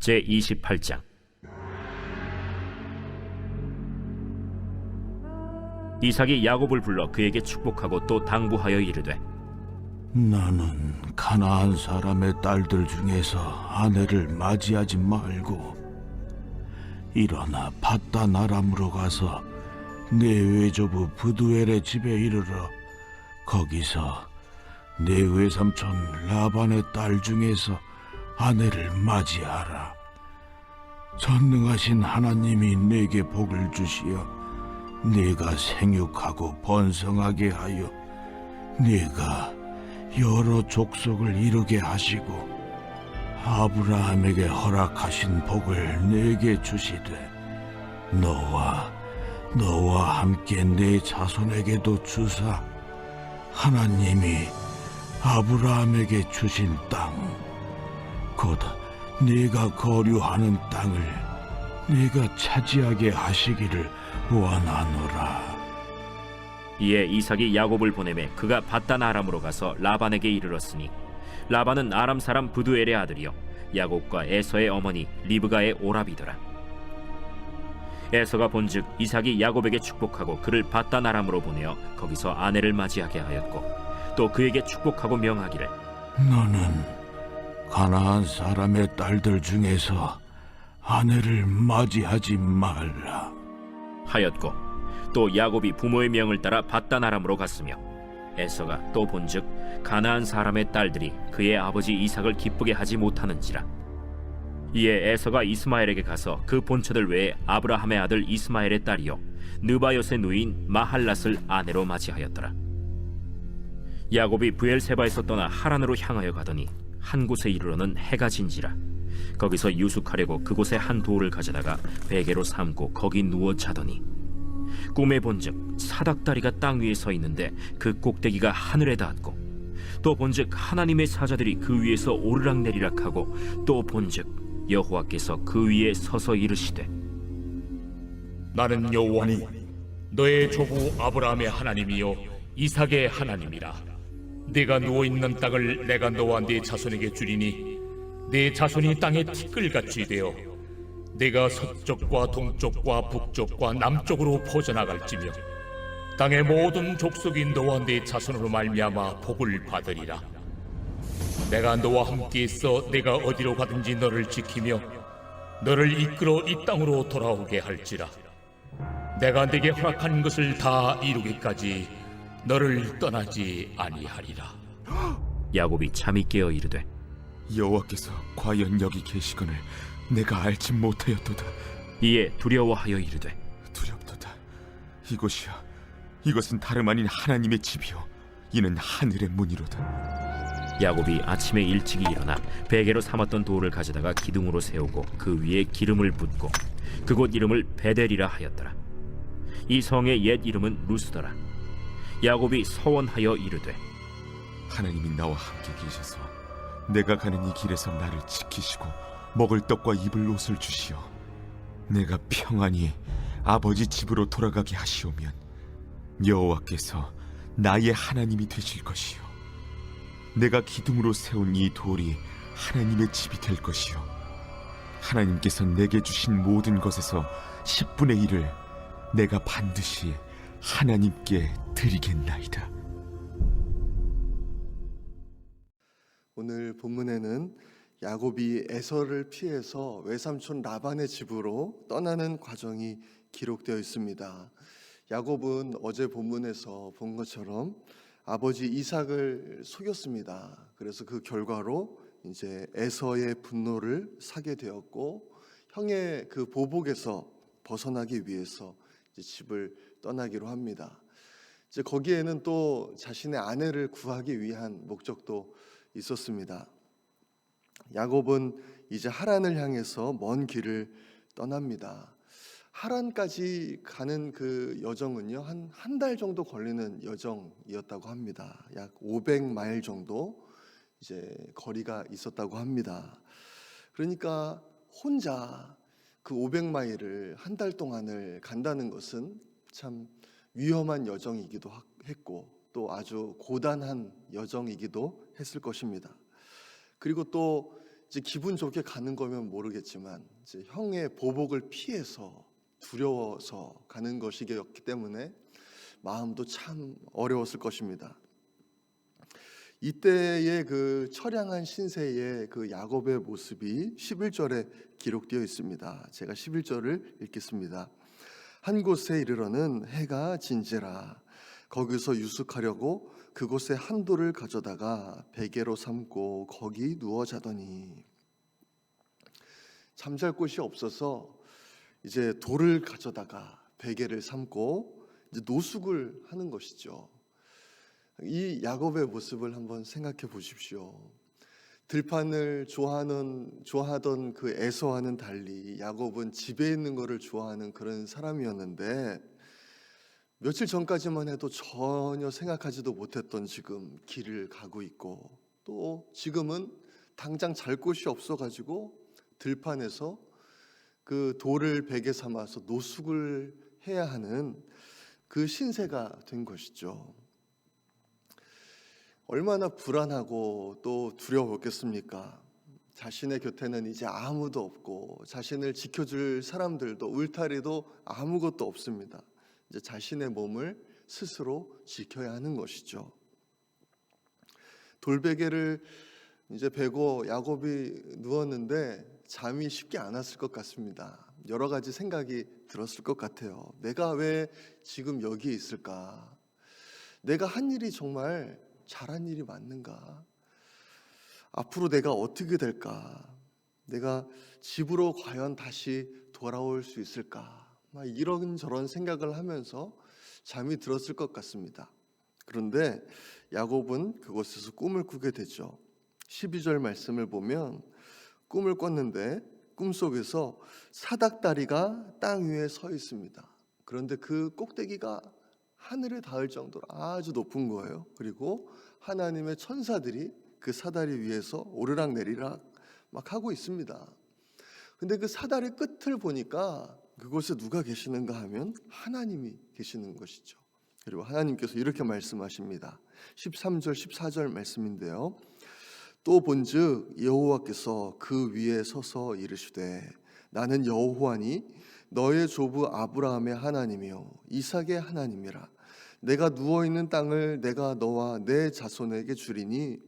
제28장. 이삭이 야곱을 불러 그에게 축복하고 또 당부하여 이르되, 나는 가나안 사람의 딸들 중에서 아내를 맞이하지 말고 일어나 밧단 아람으로 가서 내 외조부 부두엘의 집에 이르러 거기서 내 외삼촌 라반의 딸 중에서 아내를 맞이하라. 전능하신 하나님이 내게 복을 주시어 네가 생육하고 번성하게 하여 네가 여러 족속을 이루게 하시고 아브라함에게 허락하신 복을 내게 주시되 너와 함께 내 자손에게도 주사 하나님이 아브라함에게 주신 땅 곧 네가 거류하는 땅을 네가 차지하게 하시기를 원하노라. 이에 이삭이 야곱을 보내매 그가 밧단 아람으로 가서 라반에게 이르렀으니 라반은 아람 사람 부두엘의 아들이요 야곱과 에서의 어머니 리브가의 오라비더라. 에서가 본즉 이삭이 야곱에게 축복하고 그를 밧단 아람으로 보내어 거기서 아내를 맞이하게 하였고 또 그에게 축복하고 명하기를, 너는 가나안 사람의 딸들 중에서 아내를 맞이하지 말라 하였고 또 야곱이 부모의 명을 따라 밧단 아람으로 갔으며 에서가 또 본즉 가나안 사람의 딸들이 그의 아버지 이삭을 기쁘게 하지 못하는지라. 이에 에서가 이스마엘에게 가서 그 본처들 외에 아브라함의 아들 이스마엘의 딸이요 느바요의 누인 마할랏을 아내로 맞이하였더라. 야곱이 브엘세바에서 떠나 하란으로 향하여 가더니 한 곳에 이르러는 해가 진지라. 거기서 유숙하려고 그곳에 한 돌을 가져다가 베개로 삼고 거기 누워 자더니 꿈에 본즉 사닥다리가 땅 위에 서 있는데 그 꼭대기가 하늘에 닿았고 또 본즉 하나님의 사자들이 그 위에서 오르락내리락 하고 또 본즉 여호와께서 그 위에 서서 이르시되, 나는 여호와니 너의 조부 아브라함의 하나님이요 이삭의 하나님이라. 네가 누워있는 땅을 내가 너와 네 자손에게 주리니 네 자손이 땅에 티끌같이 되어 네가 서쪽과 동쪽과 북쪽과 남쪽으로 퍼져나갈지며 땅의 모든 족속이 너와 네 자손으로 말미암아 복을 받으리라. 내가 너와 함께 있어 내가 어디로 가든지 너를 지키며 너를 이끌어 이 땅으로 돌아오게 할지라. 내가 네게 허락한 것을 다 이루기까지 너를 떠나지 아니하리라. 야곱이 잠이 깨어 이르되, 여호와께서 과연 여기 계시거늘 내가 알지 못하였도다. 이에 두려워하여 이르되, 두렵도다. 이곳이야, 이것은 다름 아닌 하나님의 집이요 이는 하늘의 문이로다. 야곱이 아침에 일찍이 일어나 베개로 삼았던 돌을 가져다가 기둥으로 세우고 그 위에 기름을 붓고 그곳 이름을 베델이라 하였더라. 이 성의 옛 이름은 루스더라. 야곱이 서원하여 이르되, 하나님이 나와 함께 계셔서 내가 가는 이 길에서 나를 지키시고 먹을 떡과 입을 옷을 주시어 내가 평안히 아버지 집으로 돌아가게 하시오면 여호와께서 나의 하나님이 되실 것이요 내가 기둥으로 세운 이 돌이 하나님의 집이 될 것이요 하나님께서 내게 주신 모든 것에서 10분의 1을 내가 반드시 하나님께 드리겠나이다. 오늘 본문에는 야곱이 에서를 피해서 외삼촌 라반의 집으로 떠나는 과정이 기록되어 있습니다. 야곱은 어제 본문에서 본 것처럼 아버지 이삭을 속였습니다. 그래서 그 결과로 이제 에서의 분노를 사게 되었고 형의 그 보복에서 벗어나기 위해서 이제 집을 떠나기로 합니다. 이제 거기에는 또 자신의 아내를 구하기 위한 목적도 있었습니다. 야곱은 이제 하란을 향해서 먼 길을 떠납니다. 하란까지 가는 그 여정은요, 한 달 정도 걸리는 여정이었다고 합니다. 약 500마일 정도 이제 거리가 있었다고 합니다. 그러니까 혼자 그 500마일을 한 달 동안을 간다는 것은 참 위험한 여정이기도 했고 또 아주 고단한 여정이기도 했을 것입니다. 그리고 또 이제 기분 좋게 가는 거면 모르겠지만 이제 형의 보복을 피해서 두려워서 가는 것이었기 때문에 마음도 참 어려웠을 것입니다. 이때의 그 처량한 신세의 그 야곱의 모습이 11절에 기록되어 있습니다. 제가 11절을 읽겠습니다. 한 곳에 이르러는 해가 진지라. 거기서 유숙하려고 그곳에 한 돌을 가져다가 베개로 삼고 거기 누워 자더니, 잠잘 곳이 없어서 이제 돌을 가져다가 베개를 삼고 이제 노숙을 하는 것이죠. 이 야곱의 모습을 한번 생각해 보십시오. 들판을 좋아하던 그 에서와는 달리 야곱은 집에 있는 것을 좋아하는 그런 사람이었는데, 며칠 전까지만 해도 전혀 생각하지도 못했던 지금 길을 가고 있고, 또 지금은 당장 잘 곳이 없어가지고 들판에서 그 돌을 베개 삼아서 노숙을 해야 하는 그 신세가 된 것이죠. 얼마나 불안하고 또 두려웠겠습니까? 자신의 곁에는 이제 아무도 없고 자신을 지켜줄 사람들도 울타리도 아무것도 없습니다. 이제 자신의 몸을 스스로 지켜야 하는 것이죠. 돌베개를 이제 베고 야곱이 누웠는데 잠이 쉽지 않았을 것 같습니다. 여러 가지 생각이 들었을 것 같아요. 내가 왜 지금 여기에 있을까? 내가 한 일이 정말 잘한 일이 맞는가? 앞으로 내가 어떻게 될까? 내가 집으로 과연 다시 돌아올 수 있을까? 막 이런저런 생각을 하면서 잠이 들었을 것 같습니다. 그런데 야곱은 그곳에서 꿈을 꾸게 되죠. 12절 말씀을 보면 꿈을 꿨는데 꿈속에서 사닥다리가 땅 위에 서 있습니다. 그런데 그 꼭대기가 하늘에 닿을 정도로 아주 높은 거예요. 그리고 하나님의 천사들이 그 사다리 위에서 오르락 내리락 막 하고 있습니다. 근데 그 사다리 끝을 보니까 그곳에 누가 계시는가 하면 하나님이 계시는 것이죠. 그리고 하나님께서 이렇게 말씀하십니다. 13절 14절 말씀인데요. 또 본즉 여호와께서 그 위에 서서 이르시되 나는 여호와니 너의 조부 아브라함의 하나님이요 이삭의 하나님이라. 내가 누워있는 땅을 내가 너와 내 자손에게 주리니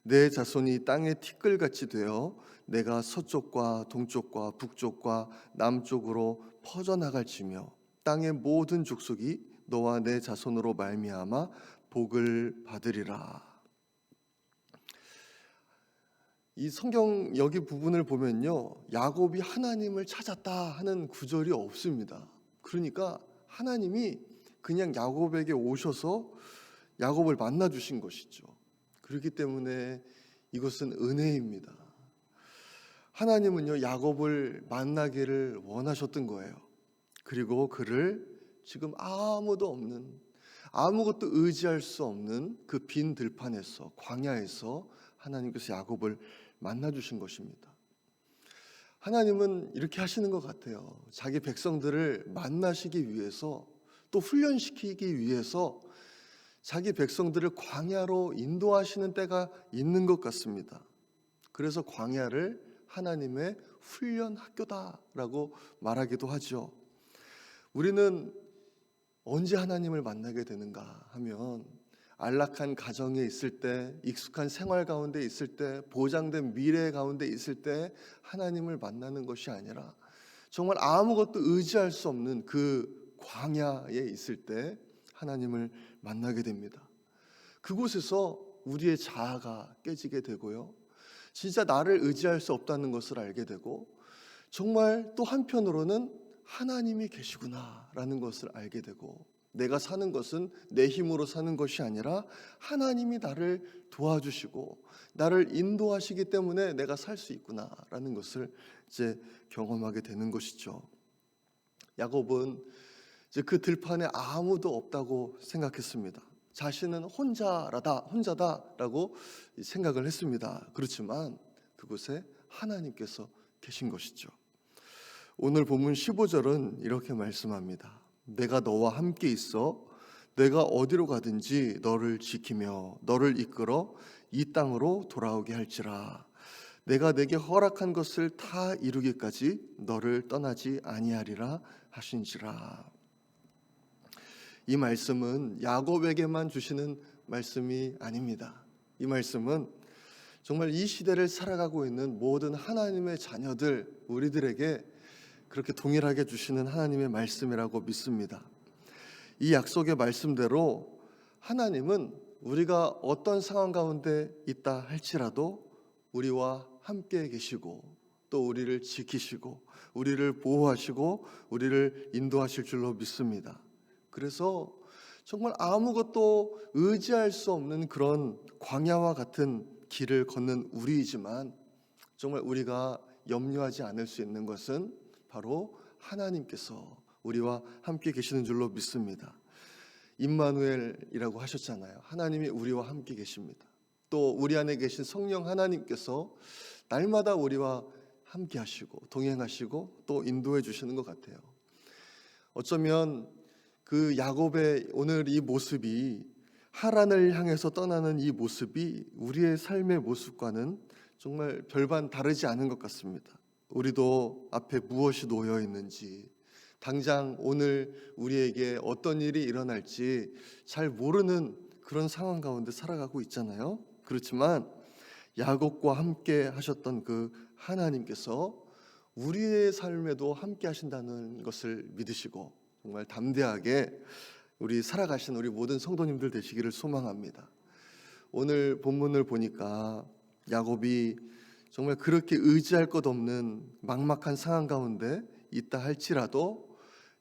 내 자손이 땅의 티끌같이 되어 내가 서쪽과 동쪽과 북쪽과 남쪽으로 퍼져나갈지며 땅의 모든 족속이 너와 내 자손으로 말미암아 복을 받으리라. 이 성경 여기 부분을 보면요, 야곱이 하나님을 찾았다 하는 구절이 없습니다. 그러니까 하나님이 그냥 야곱에게 오셔서 야곱을 만나 주신 것이죠. 그렇기 때문에 이것은 은혜입니다. 하나님은요, 야곱을 만나기를 원하셨던 거예요. 그리고 그를 지금 아무도 없는, 아무것도 의지할 수 없는 그 빈 들판에서, 광야에서 하나님께서 야곱을 만나 주신 것입니다. 하나님은 이렇게 하시는 것 같아요. 자기 백성들을 만나시기 위해서, 또 훈련시키기 위해서 자기 백성들을 광야로 인도하시는 때가 있는 것 같습니다. 그래서 광야를 하나님의 훈련 학교다라고 말하기도 하죠. 우리는 언제 하나님을 만나게 되는가 하면 안락한 가정에 있을 때, 익숙한 생활 가운데 있을 때, 보장된 미래 가운데 있을 때 하나님을 만나는 것이 아니라 정말 아무것도 의지할 수 없는 그 광야에 있을 때 하나님을 만나게 됩니다. 그곳에서 우리의 자아가 깨지게 되고요, 진짜 나를 의지할 수 없다는 것을 알게 되고, 정말 또 한편으로는 하나님이 계시구나라는 것을 알게 되고, 내가 사는 것은 내 힘으로 사는 것이 아니라 하나님이 나를 도와주시고 나를 인도하시기 때문에 내가 살 수 있구나라는 것을 이제 경험하게 되는 것이죠. 야곱은 이제 그 들판에 아무도 없다고 생각했습니다. 자신은 혼자다라고 생각을 했습니다. 그렇지만 그곳에 하나님께서 계신 것이죠. 오늘 본문 15절은 이렇게 말씀합니다. 내가 너와 함께 있어 내가 어디로 가든지 너를 지키며 너를 이끌어 이 땅으로 돌아오게 할지라. 내가 내게 허락한 것을 다 이루기까지 너를 떠나지 아니하리라 하신지라. 이 말씀은 야곱에게만 주시는 말씀이 아닙니다. 이 말씀은 정말 이 시대를 살아가고 있는 모든 하나님의 자녀들, 우리들에게 그렇게 동일하게 주시는 하나님의 말씀이라고 믿습니다. 이 약속의 말씀대로 하나님은 우리가 어떤 상황 가운데 있다 할지라도 우리와 함께 계시고 또 우리를 지키시고 우리를 보호하시고 우리를 인도하실 줄로 믿습니다. 그래서 정말 아무것도 의지할 수 없는 그런 광야와 같은 길을 걷는 우리이지만 정말 우리가 염려하지 않을 수 있는 것은 바로 하나님께서 우리와 함께 계시는 줄로 믿습니다. 임마누엘이라고 하셨잖아요. 하나님이 우리와 함께 계십니다. 또 우리 안에 계신 성령 하나님께서 날마다 우리와 함께 하시고 동행하시고 또 인도해 주시는 것 같아요. 어쩌면 그 야곱의 오늘 이 모습이 하란을 향해서 떠나는 이 모습이 우리의 삶의 모습과는 정말 별반 다르지 않은 것 같습니다. 우리도 앞에 무엇이 놓여 있는지, 당장 오늘 우리에게 어떤 일이 일어날지 잘 모르는 그런 상황 가운데 살아가고 있잖아요. 그렇지만 야곱과 함께 하셨던 그 하나님께서 우리의 삶에도 함께 하신다는 것을 믿으시고 정말 담대하게 우리 살아가신 우리 모든 성도님들 되시기를 소망합니다. 오늘 본문을 보니까 야곱이 정말 그렇게 의지할 것 없는 막막한 상황 가운데 있다 할지라도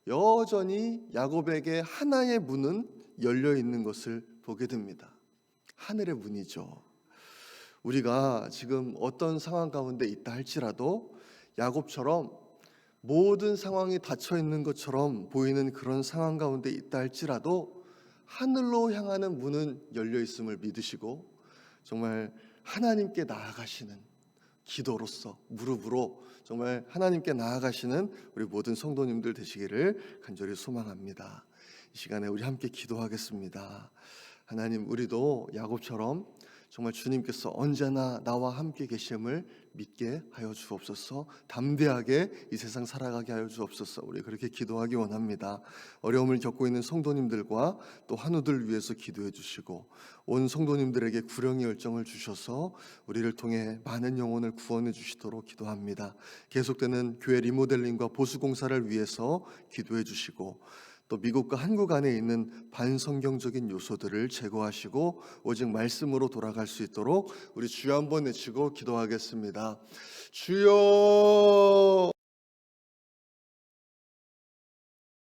여전히 야곱에게 하나의 문은 열려 있는 것을 보게 됩니다. 하늘의 문이죠. 우리가 지금 어떤 상황 가운데 있다 할지라도 야곱처럼 모든 상황이 닫혀 있는 것처럼 보이는 그런 상황 가운데 있다 할지라도 하늘로 향하는 문은 열려 있음을 믿으시고 정말 하나님께 나아가시는 기도로서 무릎으로 정말 하나님께 나아가시는 우리 모든 성도님들 되시기를 간절히 소망합니다. 이 시간에 우리 함께 기도하겠습니다. 하나님, 우리도 야곱처럼 정말 주님께서 언제나 나와 함께 계심을 믿게 하여 주옵소서. 담대하게 이 세상 살아가게 하여 주옵소서. 우리 그렇게 기도하기 원합니다. 어려움을 겪고 있는 성도님들과 또 한우들 위해서 기도해 주시고 온 성도님들에게 구령의 열정을 주셔서 우리를 통해 많은 영혼을 구원해 주시도록 기도합니다. 계속되는 교회 리모델링과 보수공사를 위해서 기도해 주시고 또 미국과 한국 안에 있는 반성경적인 요소들을 제거하시고 오직 말씀으로 돌아갈 수 있도록 우리 주여 한번 외치고 기도하겠습니다. 주여!